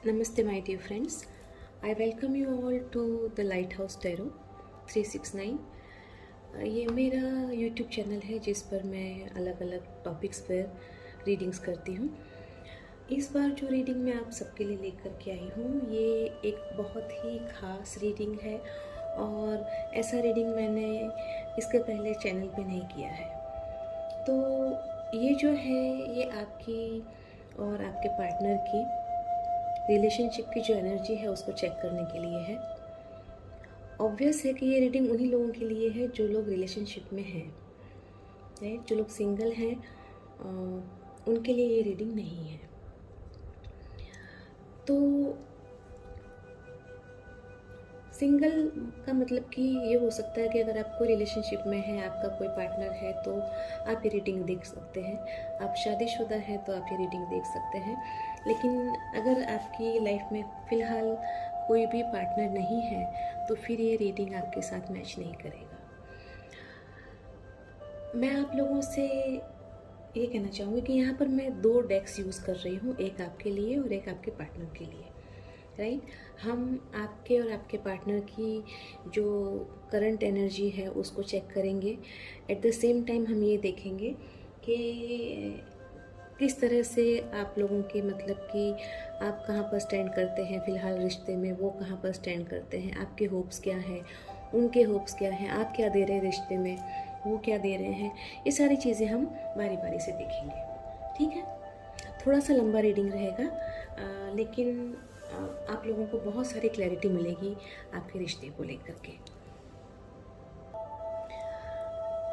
Namaste, my dear friends. I welcome you all to the Lighthouse Tarot 369. ये मेरा YouTube channel है जिस पर मैं अलग अलग टॉपिक्स पर रीडिंग्स करती हूँ। इस बार जो रीडिंग मैं आप सबके लिए लेकर के आई हूँ ये एक बहुत ही ख़ास रीडिंग है और ऐसा रीडिंग मैंने इसके पहले चैनल पे नहीं किया है। तो ये जो है ये आपकी और आपके पार्टनर की रिलेशनशिप की जो एनर्जी है उसको चेक करने के लिए है। ऑब्वियस है कि ये रीडिंग उन्हीं लोगों के लिए है जो लोग रिलेशनशिप में हैं, राइट। जो लोग सिंगल हैं उनके लिए ये रीडिंग नहीं है। तो सिंगल का मतलब कि ये हो सकता है कि अगर आप कोई रिलेशनशिप में हैं, आपका कोई पार्टनर है तो आप ये रीडिंग देख सकते हैं। आप शादीशुदा हैं तो आप ये रीडिंग देख सकते हैं। लेकिन अगर आपकी लाइफ में फ़िलहाल कोई भी पार्टनर नहीं है तो फिर ये रीडिंग आपके साथ मैच नहीं करेगा। मैं आप लोगों से ये कहना चाहूँगी कि यहाँ पर मैं 2 डेक्स यूज़ कर रही हूँ, एक आपके लिए और एक आपके पार्टनर के लिए, राइट। हम आपके और आपके पार्टनर की जो करंट एनर्जी है उसको चेक करेंगे। एट द सेम टाइम हम ये देखेंगे कि किस तरह से आप लोगों के मतलब कि आप कहाँ पर स्टैंड करते हैं फ़िलहाल रिश्ते में, वो कहाँ पर स्टैंड करते हैं, आपके होप्स क्या हैं, उनके होप्स क्या हैं, आप क्या दे रहे हैं रिश्ते में, वो क्या दे रहे हैं। ये सारी चीज़ें हम बारी बारी से देखेंगे, ठीक है। थोड़ा सा लंबा रीडिंग रहेगा लेकिन आप लोगों को बहुत सारी क्लैरिटी मिलेगी आपके रिश्ते को लेकर के।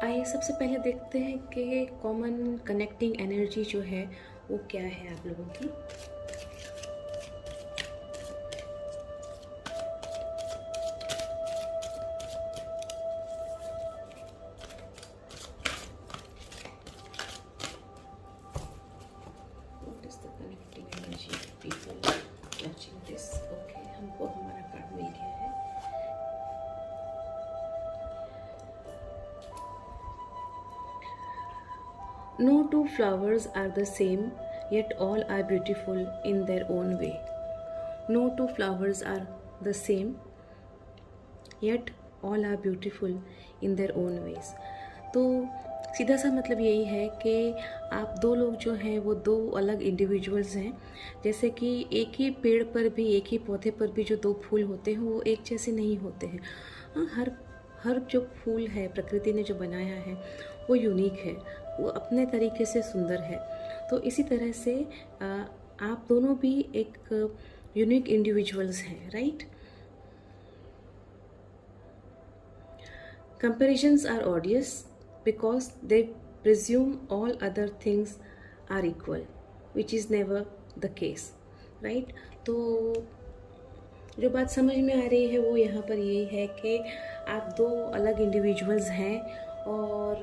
आइए सबसे पहले देखते हैं कि कॉमन कनेक्टिंग एनर्जी जो है वो क्या है आप लोगों की। What is the connecting energy of people watching this? Okay, हमको हमारा कार्ड मिल गया है। No two flowers are the same, yet all are beautiful in their own way. No two flowers are the same, yet all are beautiful in their own ways. तो सीधा सा मतलब यही है कि आप 2 लोग जो हैं वो 2 अलग इंडिविजुअल्स हैं। जैसे कि एक ही पेड़ पर भी, एक ही पौधे पर भी जो 2 फूल होते हैं वो एक जैसे नहीं होते हैं। हर जो फूल है प्रकृति ने जो बनाया है वो यूनिक है, वो अपने तरीके से सुंदर है। तो इसी तरह से आप दोनों भी एक यूनिक इंडिविजुअल्स हैं, right. Comparisons are odious because they presume all other things are equal, which is never the case, right? तो जो बात समझ में आ रही है वो यहाँ पर ये है कि आप 2 अलग इंडिविजुअल्स हैं और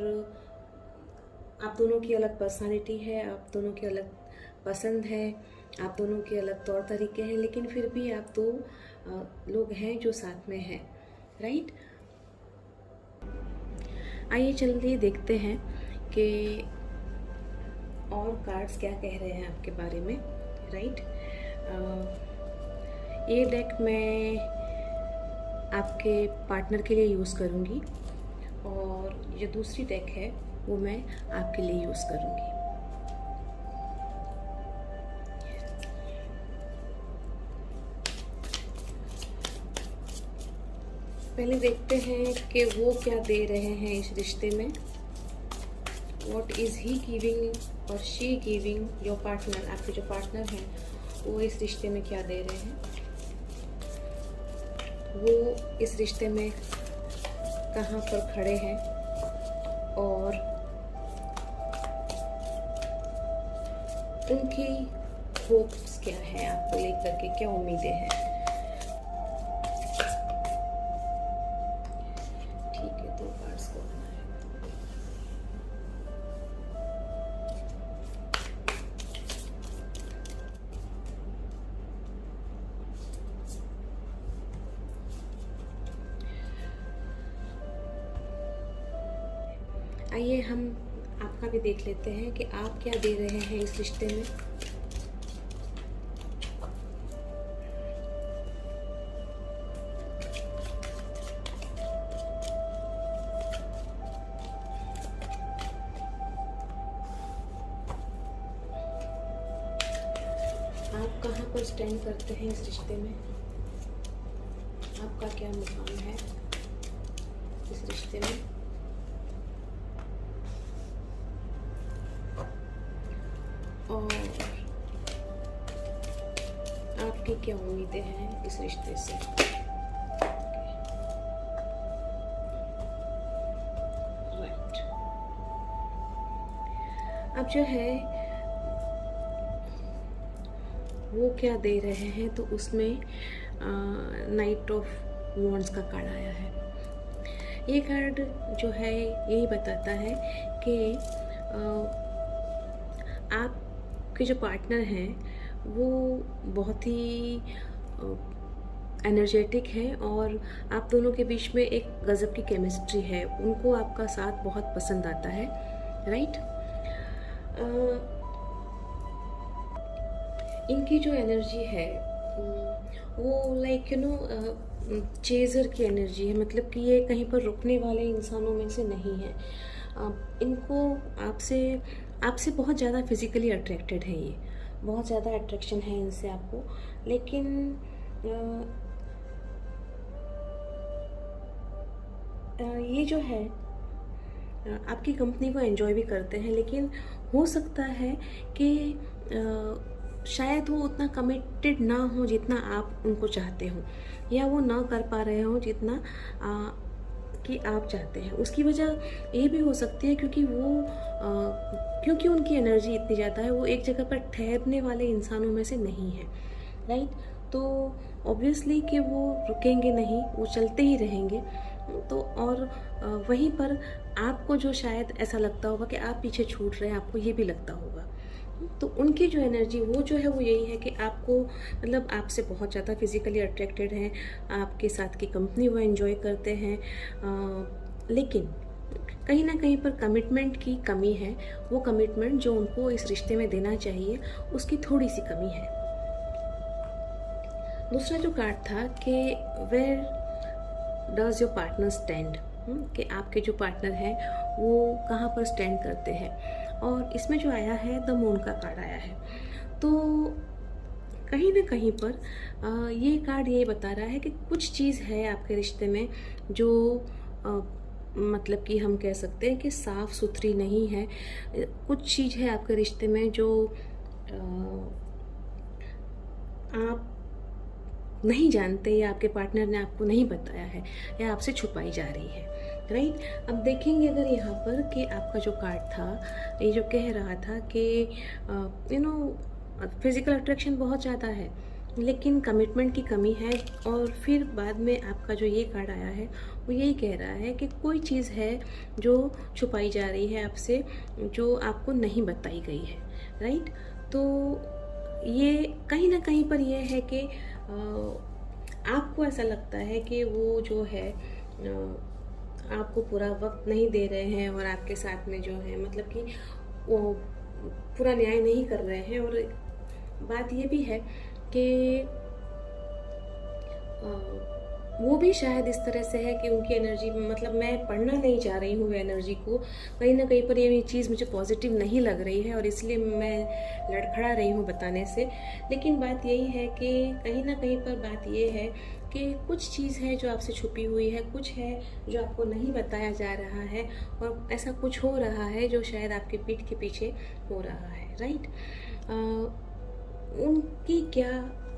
आप दोनों की अलग पर्सनालिटी है, आप दोनों की अलग पसंद है, आप दोनों के अलग तौर तरीके हैं, लेकिन फिर भी आप 2 लोग हैं जो साथ में हैं, राइट। आइए चलिए देखते हैं कि और कार्ड्स क्या कह रहे हैं आपके बारे में, राइट। ये डेक मैं आपके पार्टनर के लिए यूज़ करूँगी और जो दूसरी डेक है वो मैं आपके लिए यूज़ करूँगी। पहले देखते हैं कि वो क्या दे रहे हैं इस रिश्ते में। What is he giving और she giving your partner, आपके जो पार्टनर हैं वो इस रिश्ते में क्या दे रहे हैं, वो इस रिश्ते में कहाँ पर खड़े हैं और उनकी होप्स क्या है, आपको लेकर के क्या उम्मीदें हैं। ठीक है, 2 कार्ड्स को आना है। आइए हम आपका भी देख लेते हैं कि आप क्या दे रहे हैं इस रिश्ते में। आप कहाँ पर स्टैंड करते हैं इस रिश्ते में? आपका क्या मुकाम है इस रिश्ते में? और आपकी क्या उम्मीदें हैं इस रिश्ते से? राइट। अब जो है वो क्या दे रहे हैं, तो उसमें नाइट ऑफ वॉन्ड्स का कार्ड आया है। ये कार्ड जो है यही बताता है कि आपके जो पार्टनर हैं वो बहुत ही एनर्जेटिक हैं और आप दोनों के बीच में एक गज़ब की केमिस्ट्री है। उनको आपका साथ बहुत पसंद आता है, राइट। इनकी जो एनर्जी है वो लाइक चेज़र की एनर्जी है, मतलब कि ये कहीं पर रुकने वाले इंसानों में से नहीं है। इनको आपसे बहुत ज़्यादा फिज़िकली अट्रैक्टेड है, ये बहुत ज़्यादा अट्रैक्शन है इनसे आपको, लेकिन ये जो है आपकी कंपनी को एंजॉय भी करते हैं, लेकिन हो सकता है कि शायद वो उतना कमिटेड ना हो जितना आप उनको चाहते हो, या वो ना कर पा रहे हो जितना कि आप चाहते हैं। उसकी वजह ये भी हो सकती है क्योंकि उनकी एनर्जी इतनी ज़्यादा है, वो एक जगह पर ठहरने वाले इंसानों में से नहीं है, राइट। तो ऑब्वियसली कि वो रुकेंगे नहीं, वो चलते ही रहेंगे। तो और वहीं पर आपको जो शायद ऐसा लगता होगा कि आप पीछे छूट रहे हैं, आपको ये भी लगता होगा। तो उनकी जो एनर्जी वो जो है वो यही है कि आपको, मतलब आपसे बहुत ज़्यादा फिज़िकली अट्रैक्टेड हैं, आपके साथ की कंपनी वो एंजॉय करते हैं, लेकिन कहीं ना कहीं पर कमिटमेंट की कमी है। वो कमिटमेंट जो उनको इस रिश्ते में देना चाहिए उसकी थोड़ी सी कमी है। दूसरा जो कार्ड था कि where does your partner stand, कि आपके जो पार्टनर हैं वो कहाँ पर स्टैंड करते हैं। और इसमें जो आया है द मून का कार्ड आया है। तो कहीं ना कहीं पर ये कार्ड ये बता रहा है कि कुछ चीज़ है आपके रिश्ते में जो मतलब कि हम कह सकते हैं कि साफ़ सुथरी नहीं है। कुछ चीज़ है आपके रिश्ते में जो आप नहीं जानते, या आपके पार्टनर ने आपको नहीं बताया है, या आपसे छुपाई जा रही है, राइट। अब देखेंगे अगर यहाँ पर कि आपका जो कार्ड था ये जो कह रहा था कि फिज़िकल अट्रैक्शन बहुत ज़्यादा है लेकिन कमिटमेंट की कमी है, और फिर बाद में आपका जो ये कार्ड आया है वो यही कह रहा है कि कोई चीज़ है जो छुपाई जा रही है आपसे, जो आपको नहीं बताई गई है, राइट। तो ये कहीं ना कहीं पर यह है कि आपको ऐसा लगता है कि वो जो है आपको पूरा वक्त नहीं दे रहे हैं, और आपके साथ में जो है मतलब कि वो पूरा न्याय नहीं कर रहे हैं। और बात ये भी है कि वो भी शायद इस तरह से है कि उनकी एनर्जी, मतलब मैं पढ़ना नहीं चाह रही हूँ एनर्जी को, कहीं ना कहीं पर ये चीज़ मुझे पॉजिटिव नहीं लग रही है, और इसलिए मैं लड़खड़ा रही हूँ बताने से। लेकिन बात यही है कि कहीं ना कहीं पर बात ये है कि कुछ चीज़ है जो आपसे छुपी हुई है, कुछ है जो आपको नहीं बताया जा रहा है, और ऐसा कुछ हो रहा है जो शायद आपके पीठ के पीछे हो रहा है, राइट। उनकी क्या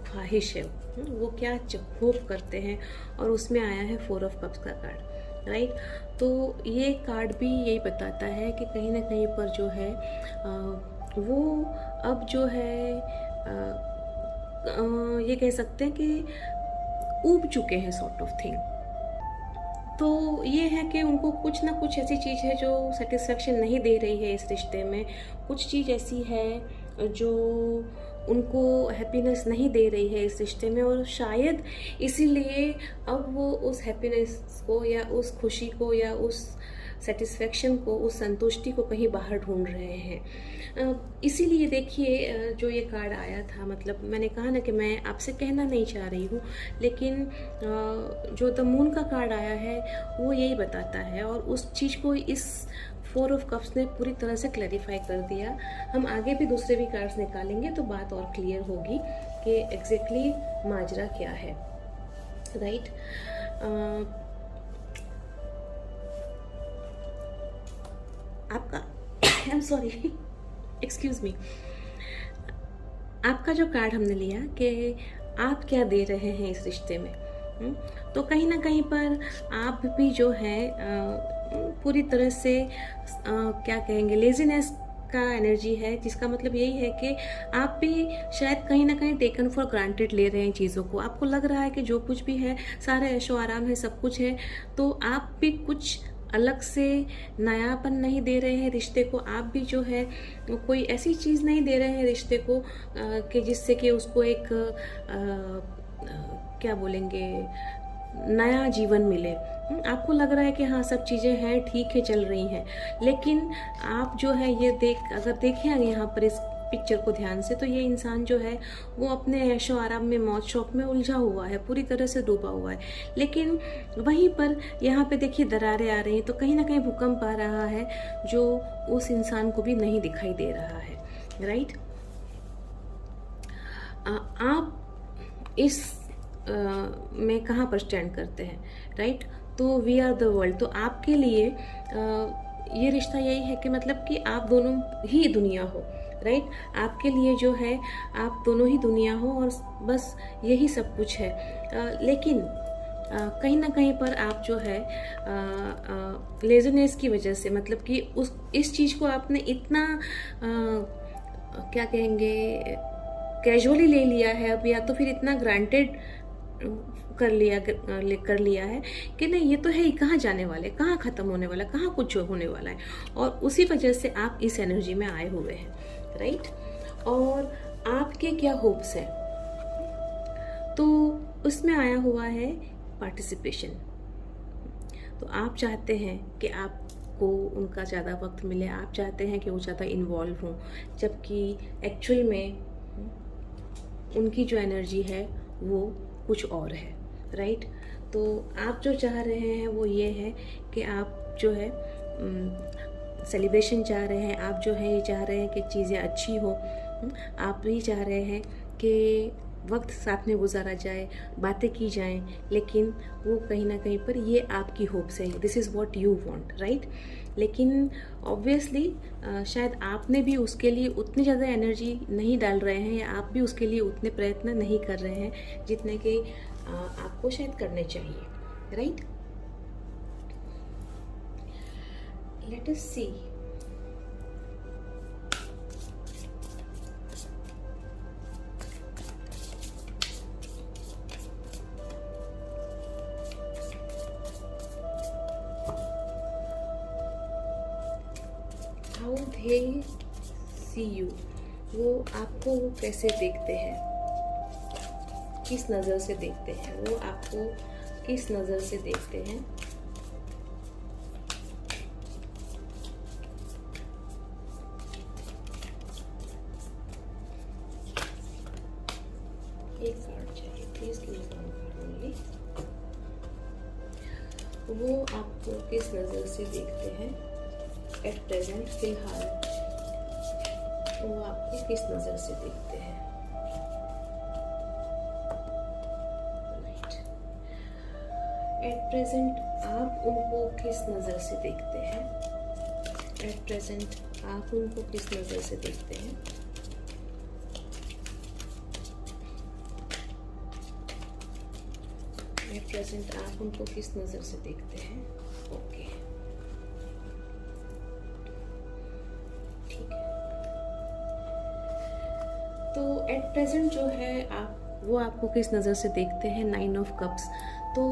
ख्वाहिश है, वो क्या होप करते हैं, और उसमें आया है 4 ऑफ कप्स का कार्ड, राइट। तो ये कार्ड भी यही बताता है कि कहीं ना कहीं पर जो है वो अब जो है ये कह सकते हैं कि ऊब चुके हैं सॉर्ट ऑफ थिंग। तो ये है कि उनको कुछ ना कुछ ऐसी चीज़ है जो सेटिस्फेक्शन नहीं दे रही है इस रिश्ते में, कुछ चीज़ ऐसी है जो उनको हैप्पीनेस नहीं दे रही है इस रिश्ते में, और शायद इसीलिए अब वो उस हैप्पीनेस को या उस खुशी को या उस सेटिस्फेक्शन को, उस संतुष्टि को कहीं बाहर ढूंढ रहे हैं। इसीलिए देखिए जो ये कार्ड आया था, मतलब मैंने कहा ना कि मैं आपसे कहना नहीं चाह रही हूँ, लेकिन जो द मून का कार्ड आया है वो यही बताता है, और उस चीज़ को इस 4 ऑफ कप्स ने पूरी तरह से क्लैरिफाई कर दिया। हम आगे भी दूसरे भी कार्ड्स निकालेंगे तो बात और क्लियर होगी कि एग्जैक्टली माजरा क्या है, राइट। आपका I am sorry, excuse me, आपका जो कार्ड हमने लिया कि आप क्या दे रहे हैं इस रिश्ते में, तो कहीं ना कहीं पर आप भी जो है पूरी तरह से क्या कहेंगे, लेजीनेस का एनर्जी है, जिसका मतलब यही है कि आप भी शायद कहीं ना कहीं टेकन फॉर ग्रांटेड ले रहे हैं चीज़ों को। आपको लग रहा है कि जो कुछ भी है सारा ऐशो आराम है, सब कुछ है, तो आप भी कुछ अलग से नयापन नहीं दे रहे हैं रिश्ते को। आप भी जो है कोई ऐसी चीज़ नहीं दे रहे हैं रिश्ते को कि जिससे कि उसको एक क्या बोलेंगे, नया जीवन मिले। आपको लग रहा है कि हाँ सब चीज़ें हैं, ठीक है, चल रही हैं, लेकिन आप जो है ये अगर देखें यहाँ पर इस पिक्चर को ध्यान से, तो ये इंसान जो है वो अपने ऐशो आराम में, मौज शौक में उलझा हुआ है, पूरी तरह से डूबा हुआ है। लेकिन वहीं पर यहाँ पे देखिए दरारें आ रही हैं, तो कहीं ना कहीं भूकंप आ रहा है जो उस इंसान को भी नहीं दिखाई दे रहा है, राइट। आप इस में कहाँ पर स्टैंड करते हैं, राइट। तो वी आर द वर्ल्ड, तो आपके लिए ये रिश्ता यही है कि मतलब कि आप दोनों ही दुनिया हो, राइट। आपके लिए जो है आप दोनों ही दुनिया हो और बस यही सब कुछ है। लेकिन कहीं ना कहीं पर आप जो है लेजीनेस की वजह से, मतलब कि इस चीज़ को आपने इतना क्या कहेंगे, कैजुअली ले लिया है अब, या तो फिर इतना ग्रांटेड कर लिया है कि नहीं ये तो है ही, कहाँ जाने वाले, कहाँ ख़त्म होने वाला, कहाँ कुछ होने वाला है, और उसी वजह से आप इस एनर्जी में आए हुए हैं, राइट। और आपके क्या होप्स हैं, तो उसमें आया हुआ है पार्टिसिपेशन। तो आप चाहते हैं कि आपको उनका ज़्यादा वक्त मिले, आप चाहते हैं कि वो ज़्यादा इन्वॉल्व हों, जबकि एक्चुअल में उनकी जो एनर्जी है वो कुछ और है, राइट। तो आप जो चाह रहे हैं वो ये है कि आप जो है सेलिब्रेशन चाह रहे हैं, आप जो है ये चाह रहे हैं कि चीज़ें अच्छी हो, आप भी चाह रहे हैं कि वक्त साथ में गुजारा जाए, बातें की जाएं, लेकिन वो कहीं ना कहीं पर ये आपकी होप्स है, this is what you want, right. लेकिन ऑब्वियसली शायद आपने भी उसके लिए उतनी ज़्यादा एनर्जी नहीं डाल रहे हैं, या आप भी उसके लिए उतने प्रयत्न नहीं कर रहे हैं जितने कि आपको शायद करने चाहिए, right. Let us see how they see you, वो आपको कैसे देखते हैं, किस नज़र से देखते हैं, वो आपको किस नज़र से देखते हैं। एक कार्ड चाहिए please, give me one card only. वो आपको किस नज़र से देखते हैं एट प्रेजेंट, फिलहाल वो आपको किस नज़र से देखते हैं, एट प्रेजेंट आप उनको किस नज़र से देखते हैं, एट प्रेजेंट आप उनको किस नज़र से देखते हैं। एट प्रेजेंट आप उनको किस नज़र से देखते हैं। ओके, ठीक है। तो एट प्रेजेंट जो है वो आपको किस नज़र से देखते हैं, 9 ऑफ कप्स। तो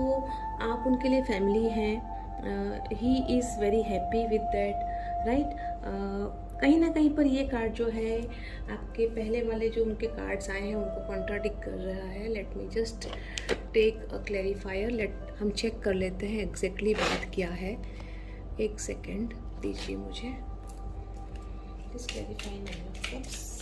आप उनके लिए फैमिली हैं, he is very happy with that, right. कहीं ना कहीं पर ये कार्ड जो है आपके पहले वाले जो उनके कार्ड्स आए हैं उनको कॉन्ट्राडिक्ट कर रहा है। Let me just take a clarifier, हम चेक कर लेते हैं एग्जैक्टली बात क्या है। एक सेकेंड दीजिए मुझे, प्लीज क्लैरिफाई 9 ऑफ कप्स।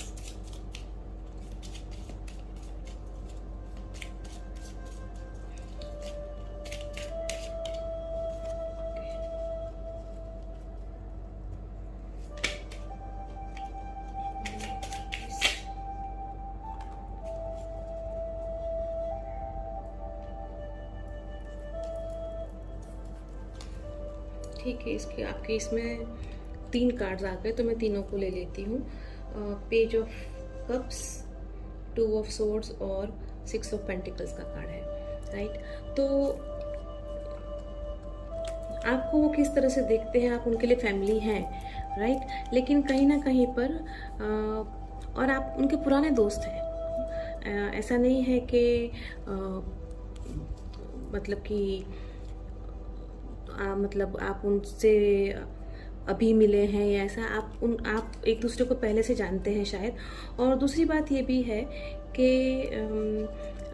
ठीक है, इसके आपके इसमें 3 कार्ड्स आ गए, तो मैं तीनों को ले लेती हूँ। Page of cups, 2 of swords और 6 ऑफ पेंटिकल्स का कार्ड है, राइट। तो आपको वो किस तरह से देखते हैं, आप उनके लिए फैमिली हैं, राइट, लेकिन कहीं ना कहीं पर और आप उनके पुराने दोस्त हैं। ऐसा नहीं है कि मतलब कि मतलब आप उनसे अभी मिले हैं या ऐसा, आप एक दूसरे को पहले से जानते हैं शायद। और दूसरी बात ये भी है कि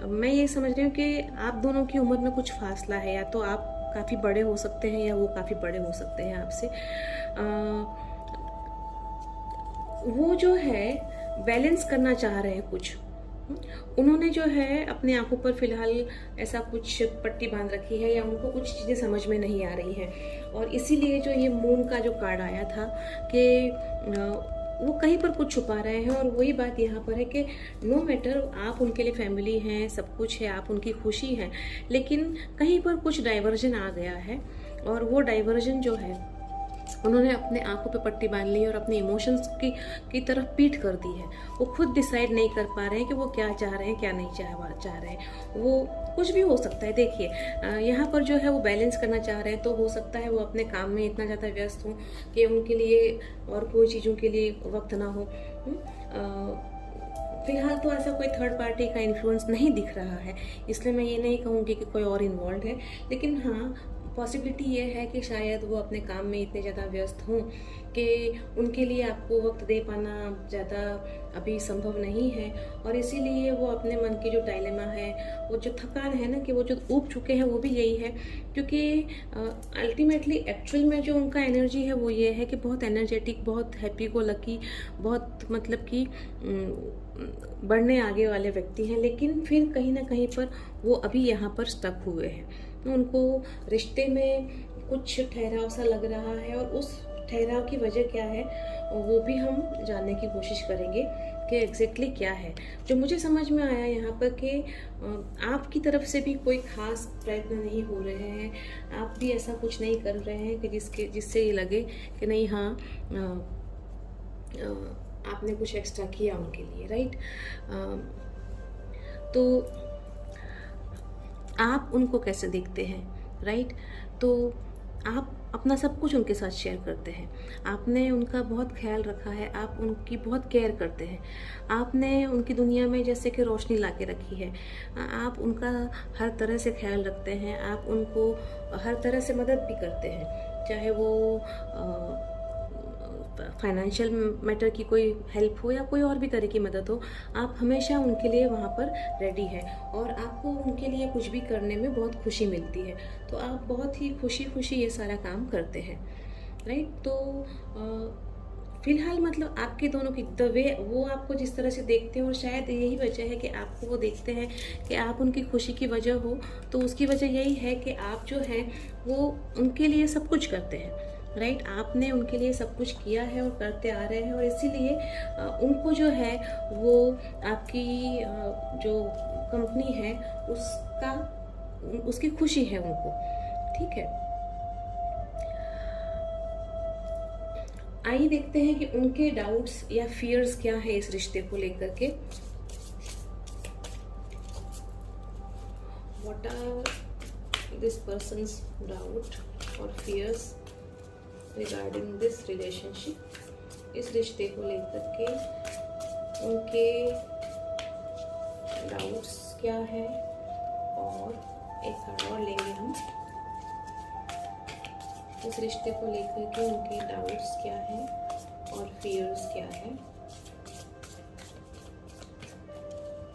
मैं ये समझ रही हूँ कि आप दोनों की उम्र में कुछ फासला है, या तो आप काफ़ी बड़े हो सकते हैं या वो काफ़ी बड़े हो सकते हैं आपसे। वो जो है बैलेंस करना चाह रहे हैं कुछ। उन्होंने जो है अपने आंखों पर फिलहाल ऐसा कुछ पट्टी बांध रखी है, या उनको कुछ चीज़ें समझ में नहीं आ रही हैं, और इसीलिए जो ये मून का जो कार्ड आया था कि वो कहीं पर कुछ छुपा रहे हैं। और वही बात यहाँ पर है कि नो मैटर, आप उनके लिए फैमिली हैं, सब कुछ है, आप उनकी खुशी हैं, लेकिन कहीं पर कुछ डाइवर्जन आ गया है। और वो डाइवर्जन जो है, उन्होंने अपने आंखों पे पट्टी बांध ली और अपने इमोशंस की तरफ पीठ कर दी है। वो खुद डिसाइड नहीं कर पा रहे हैं कि वो क्या चाह रहे हैं, क्या नहीं चाह रहे हैं। वो कुछ भी हो सकता है। देखिए, यहाँ पर जो है वो बैलेंस करना चाह रहे हैं, तो हो सकता है वो अपने काम में इतना ज़्यादा व्यस्त हों कि उनके लिए और कोई चीज़ों के लिए वक्त ना हो। फिलहाल तो ऐसा कोई थर्ड पार्टी का इन्फ्लुएंस नहीं दिख रहा है, इसलिए मैं ये नहीं कहूँगी कि कोई और इन्वॉल्व है। लेकिन हाँ, पॉसिबिलिटी ये है कि शायद वो अपने काम में इतने ज़्यादा व्यस्त हों कि उनके लिए आपको वक्त दे पाना ज़्यादा अभी संभव नहीं है। और इसीलिए वो अपने मन की जो डायलेमा है, वो जो थकान है ना, कि वो जो ऊब चुके हैं, वो भी यही है। क्योंकि अल्टीमेटली एक्चुअल में जो उनका एनर्जी है वो ये है कि बहुत एनर्जेटिक, बहुत हैप्पी गो लकी, बहुत मतलब कि बढ़ने आगे वाले व्यक्ति हैं। लेकिन फिर कहीं ना कहीं पर वो अभी यहाँ पर स्टक हुए हैं। उनको रिश्ते में कुछ ठहराव सा लग रहा है, और उस ठहराव की वजह क्या है वो भी हम जानने की कोशिश करेंगे कि एग्जैक्टली क्या है। जो मुझे समझ में आया यहाँ पर कि आपकी तरफ से भी कोई खास प्रयत्न नहीं हो रहे हैं, आप भी ऐसा कुछ नहीं कर रहे हैं कि जिससे ये लगे कि नहीं, हाँ आपने कुछ एक्स्ट्रा किया उनके लिए, राइट। तो आप उनको कैसे देखते हैं, राइट। तो आप अपना सब कुछ उनके साथ शेयर करते हैं, आपने उनका बहुत ख्याल रखा है, आप उनकी बहुत केयर करते हैं, आपने उनकी दुनिया में जैसे कि रोशनी ला के रखी है, आप उनका हर तरह से ख्याल रखते हैं, आप उनको हर तरह से मदद भी करते हैं, चाहे वो फाइनेंशियल मैटर की कोई हेल्प हो या कोई और भी तरह की मदद हो, आप हमेशा उनके लिए वहाँ पर रेडी है, और आपको उनके लिए कुछ भी करने में बहुत खुशी मिलती है। तो आप बहुत ही खुशी खुशी ये सारा काम करते हैं, राइट। तो फिलहाल मतलब आपके दोनों की द वे वो आपको जिस तरह से देखते हैं, और शायद यही वजह है कि आपको वो देखते हैं कि आप उनकी खुशी की वजह हो, तो उसकी वजह यही है कि आप जो है वो उनके लिए सब कुछ करते हैं, राइट। आपने उनके लिए सब कुछ किया है और करते आ रहे हैं, और इसीलिए उनको जो है वो आपकी जो कंपनी है उसकी खुशी है उनको, ठीक है। आइए देखते हैं कि उनके डाउट्स या फियर्स क्या है इस रिश्ते को लेकर के। What are this persons doubt और फियर्स रिगार्डिंग दिस रिलेशनशिप। इस रिश्ते को लेकर के उनके डाउट्स क्या है, और एक कार्ड और लेंगे हम। इस रिश्ते को लेकर के उनके डाउट्स क्या है और फियर्स क्या है।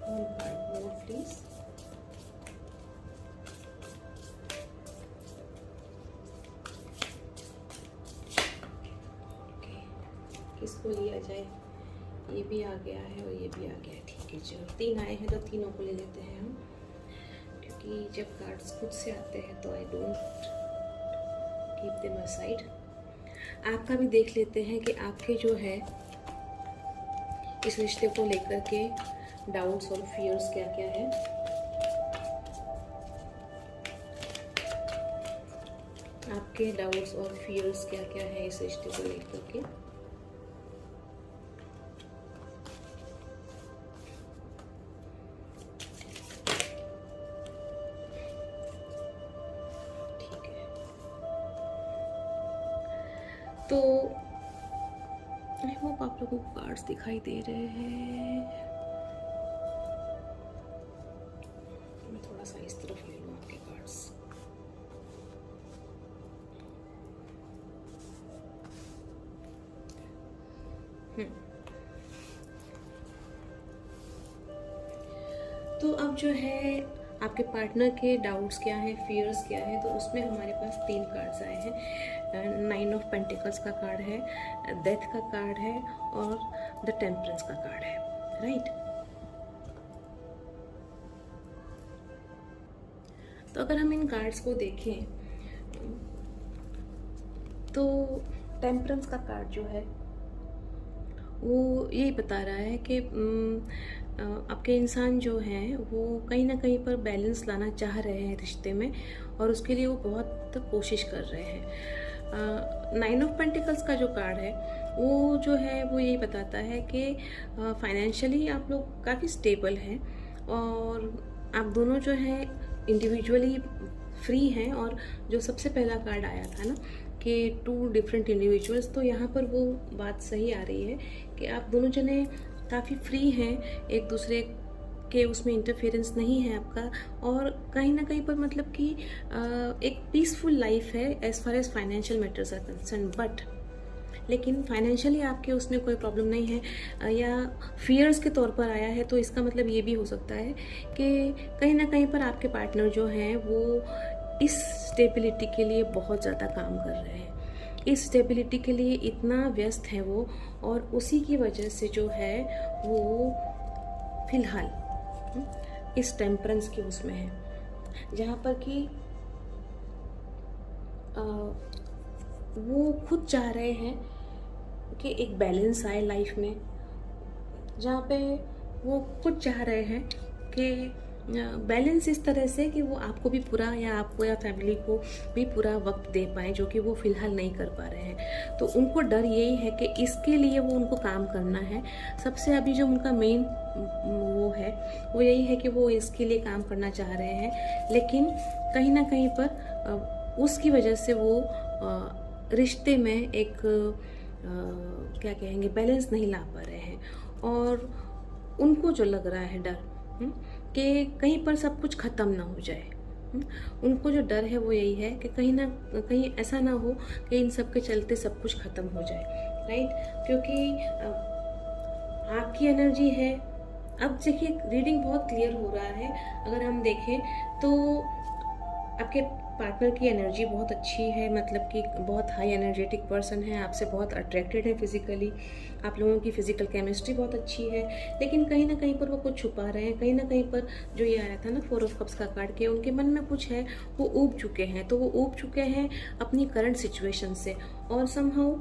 One card more please. किसको लिया जाए, ये भी आ गया है और ये भी आ गया है, ठीक है। चलो 3 आए हैं तो तीनों को ले लेते हैं हम, क्योंकि जब कार्ड्स खुद से आते हैं तो I don't keep them aside. आपका भी देख लेते हैं कि आपके जो है इस रिश्ते को लेकर के डाउट्स और फियर्स क्या क्या है। आपके डाउट्स और फियर्स क्या क्या है इस रिश्ते को लेकर के। ठीक है, तो आई होप आप लोगों को कार्ड्स दिखाई दे रहे हैं। मैं थोड़ा सा इस तरफ ले लूँ आपके कार्ड्स। तो अब जो है आपके पार्टनर के डाउट्स क्या हैं, फियर्स क्या है, तो उसमें हमारे पास 3 कार्ड्स आए हैं। 9 ऑफ पेंटिकल्स का कार्ड है, डेथ का कार्ड है और द टेम्परेंस का कार्ड है, राइट। तो अगर हम इन कार्ड्स को देखें तो टेम्परेंस का कार्ड जो है वो यही बता रहा है कि आपके इंसान जो हैं वो कहीं ना कहीं पर बैलेंस लाना चाह रहे हैं रिश्ते में, और उसके लिए वो बहुत कोशिश कर रहे हैं। 9 ऑफ पेंटिकल्स का जो कार्ड है वो जो है वो यही बताता है कि फाइनेंशियली आप लोग काफ़ी स्टेबल हैं और आप दोनों जो है इंडिविजुअली फ्री हैं। और जो सबसे पहला कार्ड आया था ना कि 2 डिफरेंट इंडिविजुअल्स, तो यहाँ पर वो बात सही आ रही है कि आप दोनों जने काफ़ी फ्री हैं, एक दूसरे के उसमें इंटरफेरेंस नहीं है आपका, और कहीं ना कहीं पर मतलब कि एक पीसफुल लाइफ है as far as financial matters are concern. But लेकिन फाइनेंशियली आपके उसमें कोई प्रॉब्लम नहीं है या फियर्स के तौर पर आया है, तो इसका मतलब ये भी हो सकता है कि कहीं ना कहीं पर आपके पार्टनर जो हैं वो इस स्टेबिलिटी के लिए बहुत ज़्यादा काम कर रहे हैं, इस स्टेबिलिटी के लिए इतना व्यस्त है वो, और उसी की वजह से जो है वो फिलहाल इस टेम्परेंस के उसमें है, जहाँ पर कि वो खुद चाह रहे हैं कि एक बैलेंस आए लाइफ में, जहाँ पे वो खुद चाह रहे हैं कि बैलेंस इस तरह से कि वो आपको भी पूरा या आपको या फैमिली को भी पूरा वक्त दे पाएँ, जो कि वो फ़िलहाल नहीं कर पा रहे हैं। तो उनको डर यही है कि इसके लिए वो उनको काम करना है। सबसे अभी जो उनका मेन वो है वो यही है कि वो इसके लिए काम करना चाह रहे हैं, लेकिन कहीं ना कहीं पर उसकी वजह से वो रिश्ते में एक क्या कहेंगे बैलेंस नहीं ला पा रहे हैं। और उनको जो लग रहा है डर कि कहीं पर सब कुछ ख़त्म ना हो जाए, उनको जो डर है वो यही है कि कहीं ना कहीं ऐसा ना हो कि इन सब के चलते सब कुछ ख़त्म हो जाए, राइट। क्योंकि आपकी एनर्जी है, अब देखिए रीडिंग बहुत क्लियर हो रहा है। अगर हम देखें तो आपके पार्टनर की एनर्जी बहुत अच्छी है, मतलब कि बहुत हाई एनर्जेटिक पर्सन है, आपसे बहुत अट्रैक्टेड है फिजिकली, आप लोगों की फिजिकल केमिस्ट्री बहुत अच्छी है, लेकिन कहीं ना कहीं पर वो कुछ छुपा रहे हैं। कहीं ना कहीं पर जो ये आया था ना 4 ऑफ कप्स का कार्ड के, उनके मन में कुछ है, वो ऊब चुके हैं। तो वो ऊब चुके हैं अपनी करंट सिचुएशन से, और समहाउ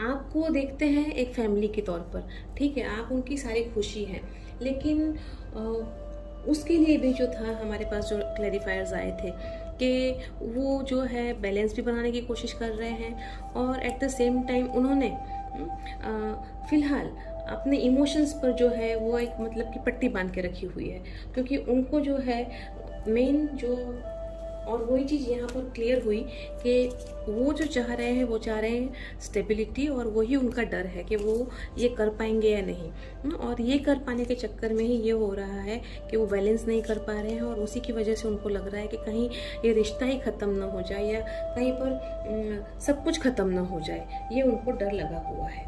आपको देखते हैं एक फैमिली के तौर पर, ठीक है, आप उनकी सारी खुशी हैं, लेकिन उसके लिए भी जो था हमारे पास जो क्लैरिफायर्स आए थे कि वो जो है बैलेंस भी बनाने की कोशिश कर रहे हैं, और एट द सेम टाइम उन्होंने फ़िलहाल अपने इमोशंस पर जो है वो एक मतलब कि पट्टी बांध के रखी हुई है, क्योंकि उनको जो है मेन जो, और वही चीज़ यहाँ पर क्लियर हुई कि वो जो चाह रहे हैं वो चाह रहे हैं स्टेबिलिटी, और वही उनका डर है कि वो ये कर पाएंगे या नहीं। और ये कर पाने के चक्कर में ही ये हो रहा है कि वो बैलेंस नहीं कर पा रहे हैं, और उसी की वजह से उनको लग रहा है कि कहीं ये रिश्ता ही ख़त्म ना हो जाए या कहीं पर सब कुछ ख़त्म ना हो जाए, ये उनको डर लगा हुआ है।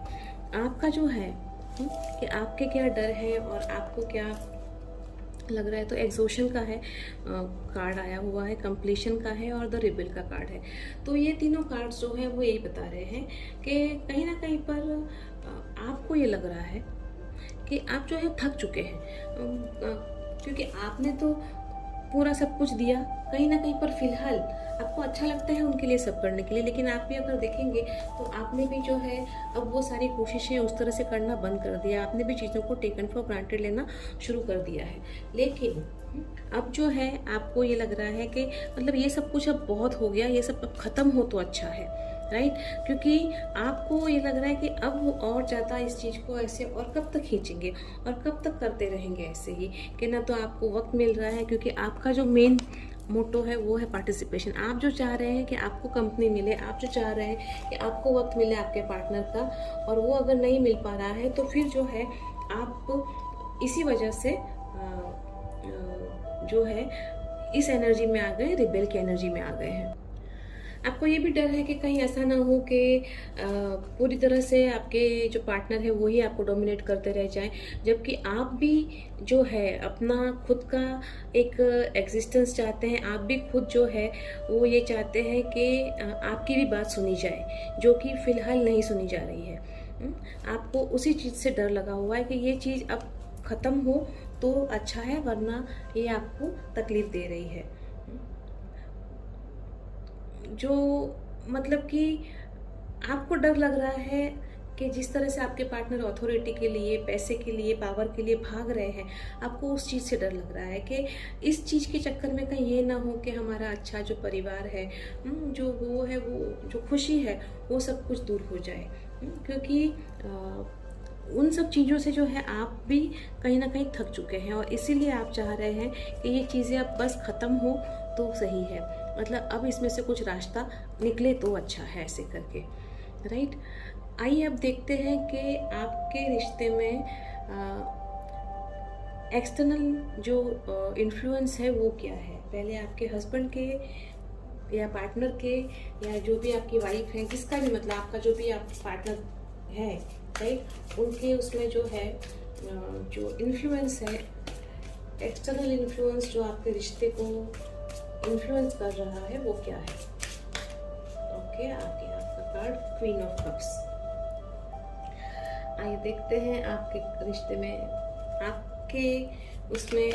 आपका जो है कि आपके क्या डर है और आपको क्या लग रहा है, तो एग्जॉशन का है कार्ड आया हुआ है, कंप्लीशन का है और द रिबेल का कार्ड है। तो ये तीनों कार्ड्स जो हैं वो यही बता रहे हैं कि कहीं ना कहीं पर आपको ये लग रहा है कि आप जो है थक चुके हैं, क्योंकि आपने तो पूरा सब कुछ दिया, कहीं ना कहीं पर फिलहाल आपको अच्छा लगता है उनके लिए सब करने के लिए, लेकिन आप भी अगर देखेंगे तो आपने भी जो है अब वो सारी कोशिशें उस तरह से करना बंद कर दिया, आपने भी चीज़ों को टेकन फॉर ग्रांटेड लेना शुरू कर दिया है। लेकिन अब जो है आपको ये लग रहा है कि मतलब ये सब कुछ अब बहुत हो गया, ये सब अब ख़त्म हो तो अच्छा है, राइट। क्योंकि आपको ये लग रहा है कि अब और ज़्यादा इस चीज़ को ऐसे और कब तक खींचेंगे और कब तक करते रहेंगे ऐसे ही, कि ना तो आपको वक्त मिल रहा है, क्योंकि आपका जो मेन मोटो है वो है पार्टिसिपेशन। आप जो चाह रहे हैं कि आपको कंपनी मिले, आप जो चाह रहे हैं कि आपको वक्त मिले आपके पार्टनर का, और वो अगर नहीं मिल पा रहा है तो फिर जो है आप इसी वजह से जो है इस एनर्जी में आ गए, रिबेल की एनर्जी में आ गए हैं। आपको ये भी डर है कि कहीं ऐसा ना हो कि पूरी तरह से आपके जो पार्टनर है वही आपको डोमिनेट करते रह जाएं, जबकि आप भी जो है अपना खुद का एक एग्जिस्टेंस चाहते हैं। आप भी खुद जो है वो ये चाहते हैं कि आपकी भी बात सुनी जाए, जो कि फ़िलहाल नहीं सुनी जा रही है। आपको उसी चीज़ से डर लगा हुआ है कि ये चीज़ अब ख़त्म हो तो अच्छा है, वरना ये आपको तकलीफ़ दे रही है। जो मतलब कि आपको डर लग रहा है कि जिस तरह से आपके पार्टनर अथॉरिटी के लिए, पैसे के लिए, पावर के लिए भाग रहे हैं, आपको उस चीज़ से डर लग रहा है कि इस चीज़ के चक्कर में कहीं ये ना हो कि हमारा अच्छा जो परिवार है, जो वो है, वो जो खुशी है, वो सब कुछ दूर हो जाए। क्योंकि उन सब चीज़ों से जो है आप भी कहीं ना कहीं थक चुके हैं, और इसीलिए आप चाह रहे हैं कि ये चीज़ें अब बस ख़त्म हो तो सही है, मतलब अब इसमें से कुछ रास्ता निकले तो अच्छा है, ऐसे करके, राइट। आइए अब देखते हैं कि आपके रिश्ते में एक्सटर्नल जो इन्फ्लुएंस है वो क्या है। पहले आपके हस्बैंड के या पार्टनर के, या जो भी आपकी वाइफ है, जिसका भी मतलब आपका जो भी आप पार्टनर है, राइट, उनके उसमें जो है जो इन्फ्लुएंस है, एक्सटर्नल इन्फ्लुएंस जो आपके रिश्ते को इन्फ्लुएंस कर रहा है वो क्या है। ओके, आगे आपका कार्ड क्वीन ऑफ कप्स। आइए देखते हैं आपके रिश्ते में, आपके उसमें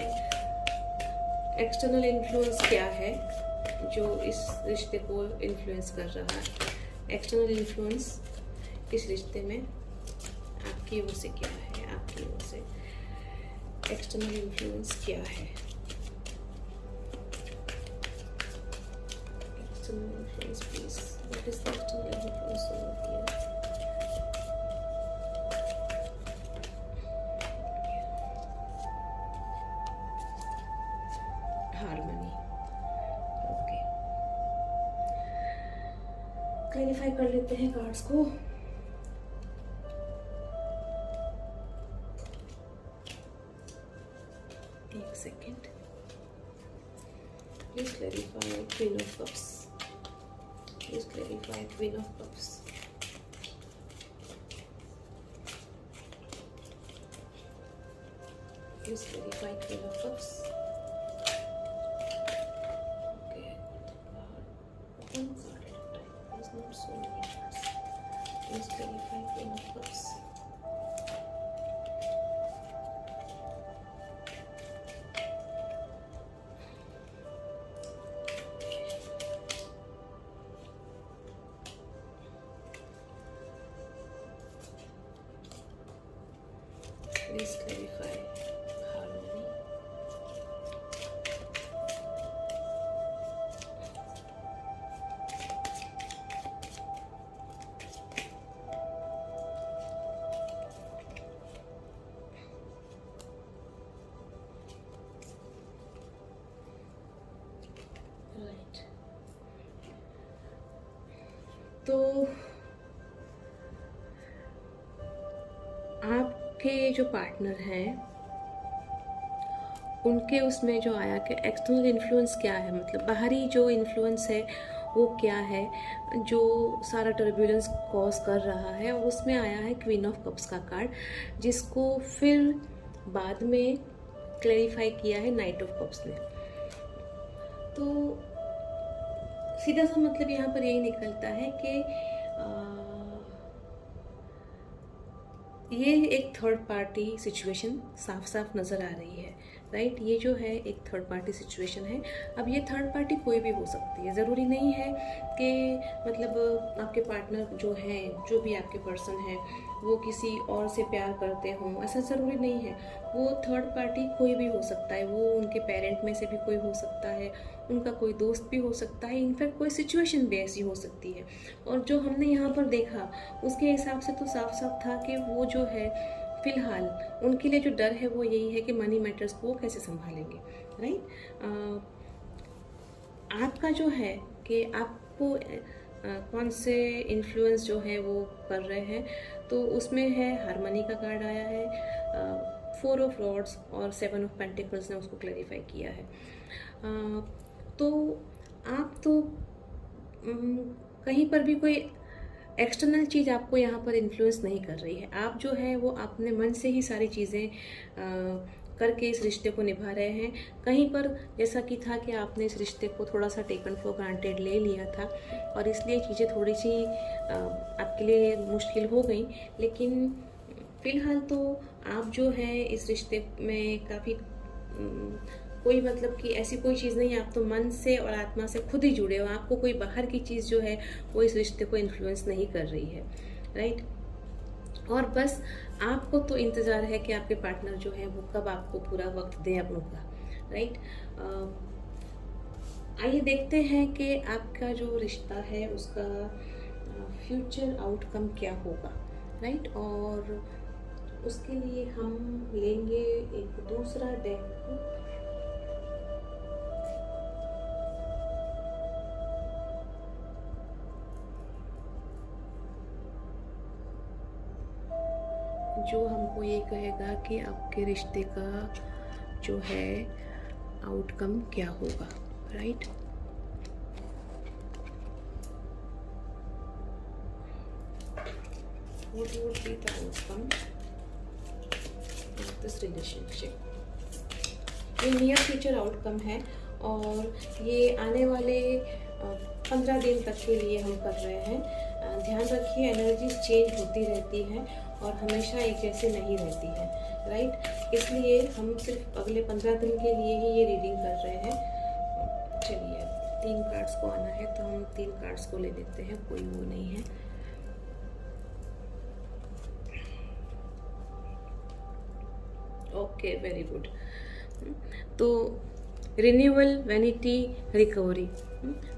एक्सटर्नल इन्फ्लुएंस क्या है जो इस रिश्ते को इन्फ्लुएंस कर रहा है। एक्सटर्नल इन्फ्लुएंस इस रिश्ते में आपकी ओर से क्या है, आपकी ओर से एक्सटर्नल इन्फ्लुएंस क्या है। External influence, please. What is the external influence over here? Harmony. Okay. Clarify कर लेते हैं कार्ड्स को। एक second. Please clarify Queen of Cups. Please clarify Queen of Cups. Please clarify Queen of Cups. Okay, one card at a time. There's not so many cards. Please clarify Queen of Cups. Please clarify harmony. Right. तो आपके जो partner हैं उनके उसमें जो आया कि external influence क्या है, मतलब बाहरी जो इन्फ्लुएंस है वो क्या है जो सारा टर्बुलेंस कॉज कर रहा है, और उसमें आया है क्वीन ऑफ कप्स का कार्ड, जिसको फिर बाद में क्लैरिफाई किया है नाइट ऑफ कप्स ने। तो सीधा सा मतलब यहाँ पर यही निकलता है कि ये एक थर्ड पार्टी सिचुएशन साफ साफ नज़र आ रही है, राइट। ये जो है एक थर्ड पार्टी सिचुएशन है। अब ये थर्ड पार्टी कोई भी हो सकती है, ज़रूरी नहीं है कि मतलब आपके पार्टनर जो हैं, जो भी आपके पर्सन हैं, वो किसी और से प्यार करते हों, ऐसा ज़रूरी नहीं है। वो थर्ड पार्टी कोई भी हो सकता है, वो उनके पेरेंट में से भी कोई हो सकता है, उनका कोई दोस्त भी हो सकता है, इनफैक्ट कोई सिचुएशन भी ऐसी हो सकती है। और जो हमने यहाँ पर देखा उसके हिसाब से तो साफ साफ था कि वो जो है फिलहाल उनके लिए जो डर है वो यही है कि मनी मैटर्स को वो कैसे संभालेंगे, राइट। आपका जो है कि आपको कौन से इन्फ्लुएंस जो है वो कर रहे हैं, तो उसमें है हारमनी का कार्ड आया है, 4 ऑफ रॉड्स और 7 ऑफ पेंटिकल्स ने उसको क्लैरिफाई किया है। तो आप तो कहीं पर भी कोई एक्सटर्नल चीज़ आपको यहाँ पर इन्फ्लुएंस नहीं कर रही है। आप जो है वो अपने मन से ही सारी चीज़ें करके इस रिश्ते को निभा रहे हैं। कहीं पर जैसा कि था कि आपने इस रिश्ते को थोड़ा सा टेकन फॉर ग्रांटेड ले लिया था और इसलिए चीज़ें थोड़ी सी आपके लिए मुश्किल हो गई, लेकिन फ़िलहाल तो आप जो है इस रिश्ते में काफ़ी कोई मतलब कि ऐसी कोई चीज़ नहीं है, आप तो मन से और आत्मा से खुद ही जुड़े हो। आपको कोई बाहर की चीज़ जो है वो इस रिश्ते को इन्फ्लुएंस नहीं कर रही है, राइट। और बस आपको तो इंतज़ार है कि आपके पार्टनर जो है वो कब आपको पूरा वक्त दे अपनों का, राइट। आइए देखते हैं कि आपका जो रिश्ता है उसका फ्यूचर आउटकम क्या होगा, राइट। और उसके लिए हम लेंगे एक दूसरा डेक, जो हमको ये कहेगा कि आपके रिश्ते का जो है आउटकम क्या होगा, right. What would be the outcome of this relationship? ये नियर फ्यूचर आउटकम है और ये आने वाले 15 दिन तक के लिए हम कर रहे हैं। ध्यान रखिए एनर्जी चेंज होती रहती हैं और हमेशा एक जैसे नहीं रहती है, राइट। इसलिए हम सिर्फ अगले 15 दिन के लिए ही ये रीडिंग कर रहे हैं। चलिए 3 कार्ड्स को आना है तो हम 3 कार्ड्स को ले लेते हैं, कोई वो नहीं है। Okay, very good. तो रिन्यूअल, वैनिटी, रिकवरी।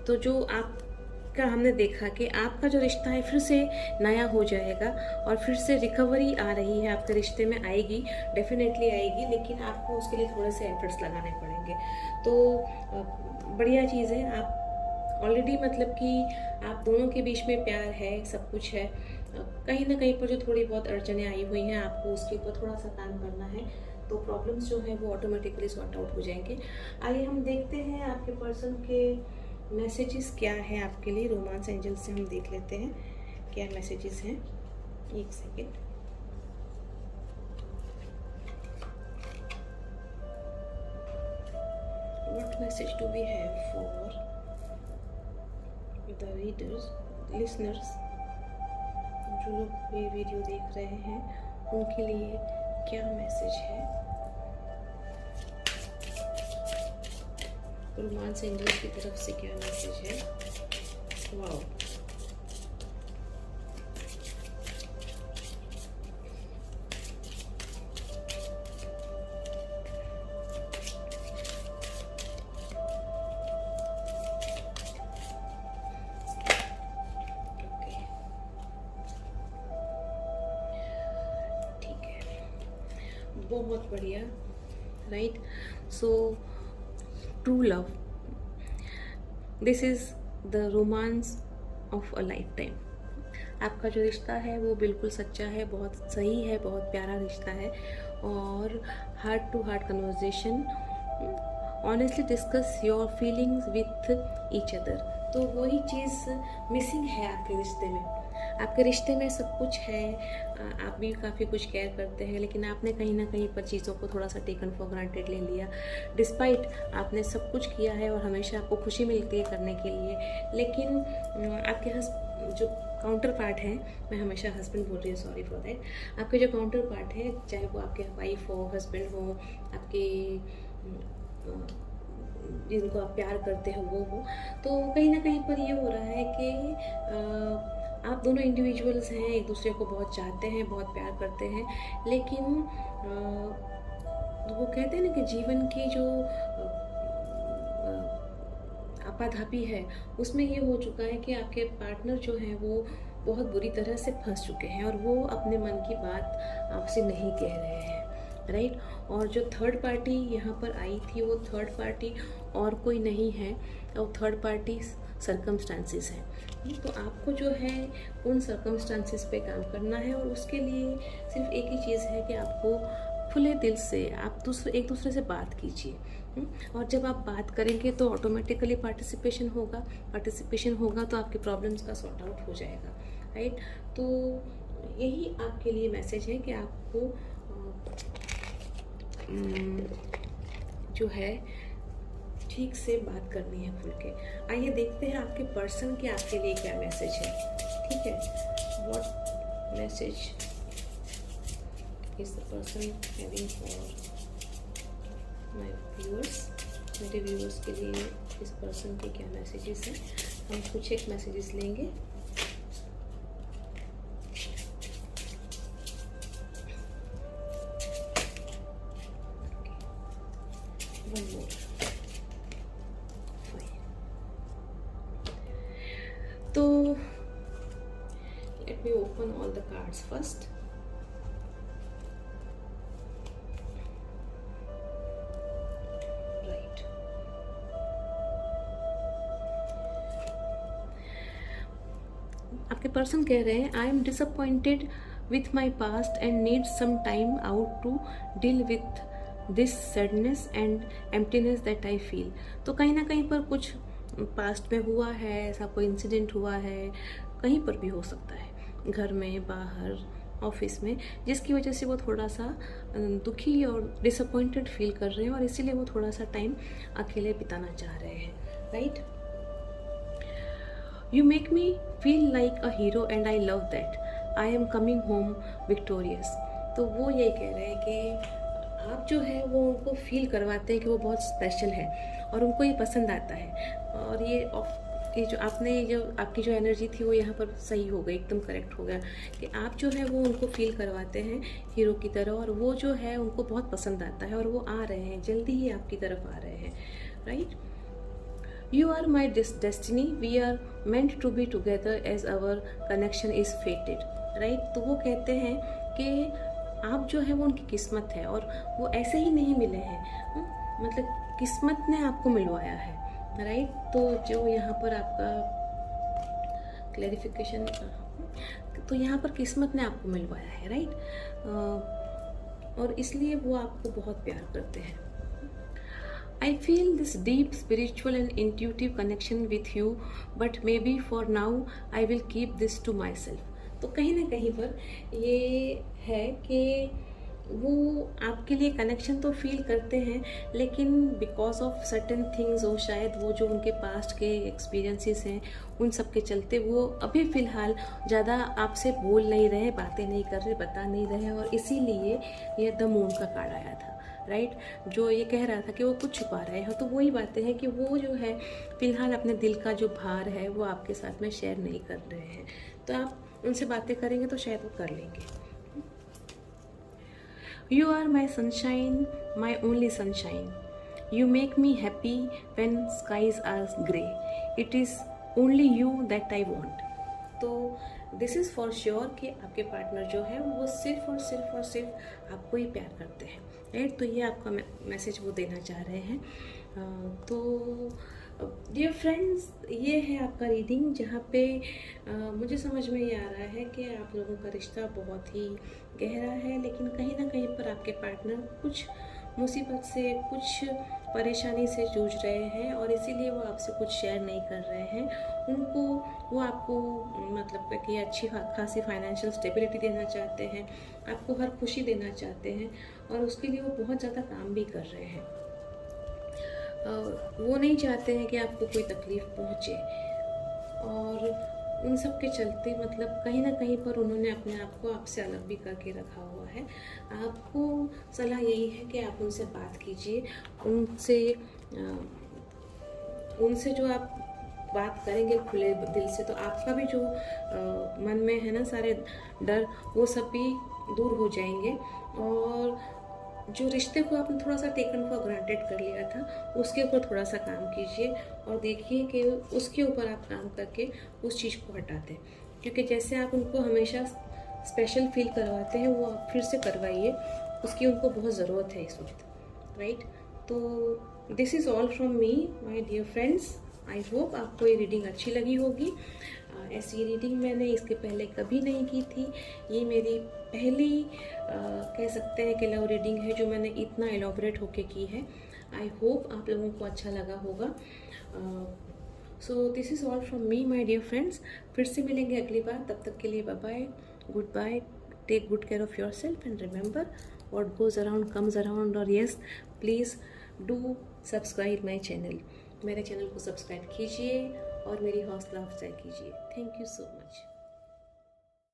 तो जो आपका हमने देखा कि आपका जो रिश्ता है फिर से नया हो जाएगा और फिर से रिकवरी आ रही है, आपके रिश्ते में आएगी, डेफिनेटली आएगी, लेकिन आपको उसके लिए थोड़े से एफर्ट्स लगाने पड़ेंगे। तो बढ़िया चीज़ है, आप ऑलरेडी मतलब कि आप दोनों के बीच में प्यार है, सब कुछ है। कहीं ना कहीं पर जो थोड़ी बहुत अड़चनें आई हुई हैं, आपको उसके ऊपर थोड़ा सा काम करना है, तो प्रॉब्लम्स जो है वो ऑटोमेटिकली सॉर्ट आउट हो जाएंगे। आइए हम देखते हैं आपके पर्सन के मैसेजेस क्या है आपके लिए। रोमांस एंजल से हम देख लेते हैं क्या मैसेजेस हैं। एक second. What message do we have for the readers, listeners, जो लोग ये वीडियो देख रहे हैं उनके लिए क्या मैसेज है। रोमांस एंजल्स की तरफ से क्या मैसेज है। वाओ, बहुत बढ़िया, right. So true love, this is the romance of a life time. आपका जो रिश्ता है वो बिल्कुल सच्चा है, बहुत सही है, बहुत प्यारा रिश्ता है और heart to heart conversation, honestly discuss your feelings with each other. तो वही चीज़ मिसिंग है आपके रिश्ते में। आपके रिश्ते में सब कुछ है, आप भी काफ़ी कुछ केयर करते हैं, लेकिन आपने कहीं ना कहीं पर चीज़ों को थोड़ा सा टेकन फॉर ग्रांटेड ले लिया। डिस्पाइट आपने सब कुछ किया है और हमेशा आपको खुशी मिलती है करने के लिए, लेकिन आपके जो काउंटर पार्ट है, मैं हमेशा हस्बैंड बोल रही हूँ, सॉरी फॉर दैट, आपके जो काउंटर पार्ट है, चाहे वो आपके वाइफ हो, हस्बैंड हो, आपके जिनको आप प्यार करते हैं वो हो। तो कहीं ना कहीं पर ये हो रहा है कि आप दोनों इंडिविजुअल्स हैं, एक दूसरे को बहुत चाहते हैं, बहुत प्यार करते हैं, लेकिन वो कहते हैं ना कि जीवन की जो आपाधापी है उसमें ये हो चुका है कि आपके पार्टनर जो हैं वो बहुत बुरी तरह से फंस चुके हैं और वो अपने मन की बात आपसे नहीं कह रहे हैं, राइट। और जो थर्ड पार्टी यहाँ पर आई थी वो थर्ड पार्टी और कोई नहीं है, और थर्ड पार्टी सर्कमस्टांसिस है। तो आपको जो है उन सर्कमस्टांसिस पे काम करना है, और उसके लिए सिर्फ एक ही चीज़ है कि आपको खुले दिल से आप एक दूसरे से बात कीजिए। और जब आप बात करेंगे तो ऑटोमेटिकली पार्टिसिपेशन होगा तो आपकी प्रॉब्लम्स का सॉर्ट आउट हो जाएगा, राइट। तो यही आपके लिए मैसेज है कि आपको जो है ठीक से बात करनी है खुल के। आइए देखते हैं आपके पर्सन के आपके लिए क्या मैसेज है, ठीक है। What message is the person having for my viewers. मेरे व्यूअर्स के लिए इस पर्सन के क्या मैसेजेस हैं, हम कुछ एक मैसेजेस लेंगे। One more. तो let me open all the cards first. Right. आपके पर्सन कह रहे हैं I am disappointed with my past and need some time out to deal with this sadness and emptiness that I feel. तो कहीं ना कहीं पर कुछ पास्ट में हुआ है, ऐसा कोई इंसिडेंट हुआ है, कहीं पर भी हो सकता है, घर में, बाहर, ऑफिस में, जिसकी वजह से वो थोड़ा सा दुखी और डिसअपॉइंटेड फील कर रहे हैं और इसीलिए वो थोड़ा सा टाइम अकेले बिताना चाह रहे हैं, right. You make me feel like a hero and I love that I am coming home victorious. तो वो ये कह रहे हैं कि आप जो है वो उनको फील करवाते हैं कि वो बहुत स्पेशल है और उनको ये पसंद आता है। और ये जो आपकी जो एनर्जी थी वो यहाँ पर सही हो गई, एकदम करेक्ट हो गया कि आप जो है वो उनको फील करवाते हैं हीरो की तरह, और वो जो है उनको बहुत पसंद आता है और वो आ रहे हैं, जल्दी ही आपकी तरफ आ रहे हैं, right. You are my destiny, we are meant to be together as our connection is fated, right. तो वो कहते हैं कि आप जो है वो उनकी किस्मत है और वो ऐसे ही नहीं मिले हैं, मतलब किस्मत ने आपको मिलवाया है, राइट। तो जो यहाँ पर आपका क्लैरिफिकेशन, तो यहाँ पर किस्मत ने आपको मिलवाया है, राइट। और इसलिए वो आपको बहुत प्यार करते हैं। I feel this deep spiritual and intuitive connection with you, but maybe for now I will keep this to myself. तो कहीं ना कहीं पर ये है कि वो आपके लिए कनेक्शन तो फील करते हैं, लेकिन बिकॉज ऑफ सर्टेन थिंग्स, वो शायद वो जो उनके पास्ट के एक्सपीरियंसेस हैं उन सब के चलते वो अभी फ़िलहाल ज़्यादा आपसे बोल नहीं रहे, बातें नहीं कर रहे, बता नहीं रहे, और इसीलिए ये द मून का कार्ड आया था, राइट। जो ये कह रहा था कि वो कुछ छुपा रहे हैं, तो वही बातें हैं कि वो जो है फ़िलहाल अपने दिल का जो भार है वो आपके साथ में शेयर नहीं कर रहे हैं। तो आप उनसे बातें करेंगे तो शायद वो कर लेंगे। You are my sunshine, my only sunshine, you make me happy when skies are grey, it is only you that I want. तो दिस इज़ फॉर श्योर कि आपके पार्टनर जो है वो सिर्फ और सिर्फ आपको ही प्यार करते हैं, राइट। तो ये आपका मैसेज वो देना चाह रहे हैं। तो डियर फ्रेंड्स, ये है आपका रीडिंग, जहाँ पे मुझे समझ में ये आ रहा है कि आप लोगों का रिश्ता बहुत ही गहरा है, लेकिन कहीं ना कहीं पर आपके पार्टनर कुछ मुसीबत से, कुछ परेशानी से जूझ रहे हैं और इसीलिए वो आपसे कुछ शेयर नहीं कर रहे हैं। वो आपको मतलब कि अच्छी खासी फाइनेंशियल स्टेबिलिटी देना चाहते हैं, आपको हर खुशी देना चाहते हैं, और उसके लिए वो बहुत ज़्यादा काम भी कर रहे हैं। वो नहीं चाहते हैं कि आपको कोई तकलीफ़ पहुँचे, और उन सब के चलते मतलब कहीं ना कहीं पर उन्होंने अपने आप को आपसे अलग भी करके रखा हुआ है। आपको सलाह यही है कि आप उनसे बात कीजिए, उनसे जो आप बात करेंगे खुले दिल से, तो आपका भी जो मन में है ना सारे डर, वो सब भी दूर हो जाएंगे। और जो रिश्ते को आपने थोड़ा सा टेकन फॉर ग्रांटेड कर लिया था, उसके ऊपर थोड़ा सा काम कीजिए और देखिए कि उसके ऊपर आप काम करके उस चीज़ को हटाते हैं। क्योंकि जैसे आप उनको हमेशा स्पेशल फील करवाते हैं, वो आप फिर से करवाइए, उसकी उनको बहुत ज़रूरत है इस वक्त, राइट। तो this is all from me my dear friends. I hope आपको ये रीडिंग अच्छी लगी होगी। ऐसी रीडिंग मैंने इसके पहले कभी नहीं की थी। ये मेरी पहली कह सकते हैं कि लव रीडिंग है जो मैंने इतना एलॉबरेट होके की है। आई होप आप लोगों को अच्छा लगा होगा। So this is all from me my dear friends. फिर से मिलेंगे अगली बार, तब तक के लिए bye bye, goodbye, take good care of yourself and remember what goes around comes around. और yes, please do subscribe my channel. मेरे चैनल को सब्सक्राइब कीजिए और मेरी हौसला अफजाई कीजिए। Thank you so much.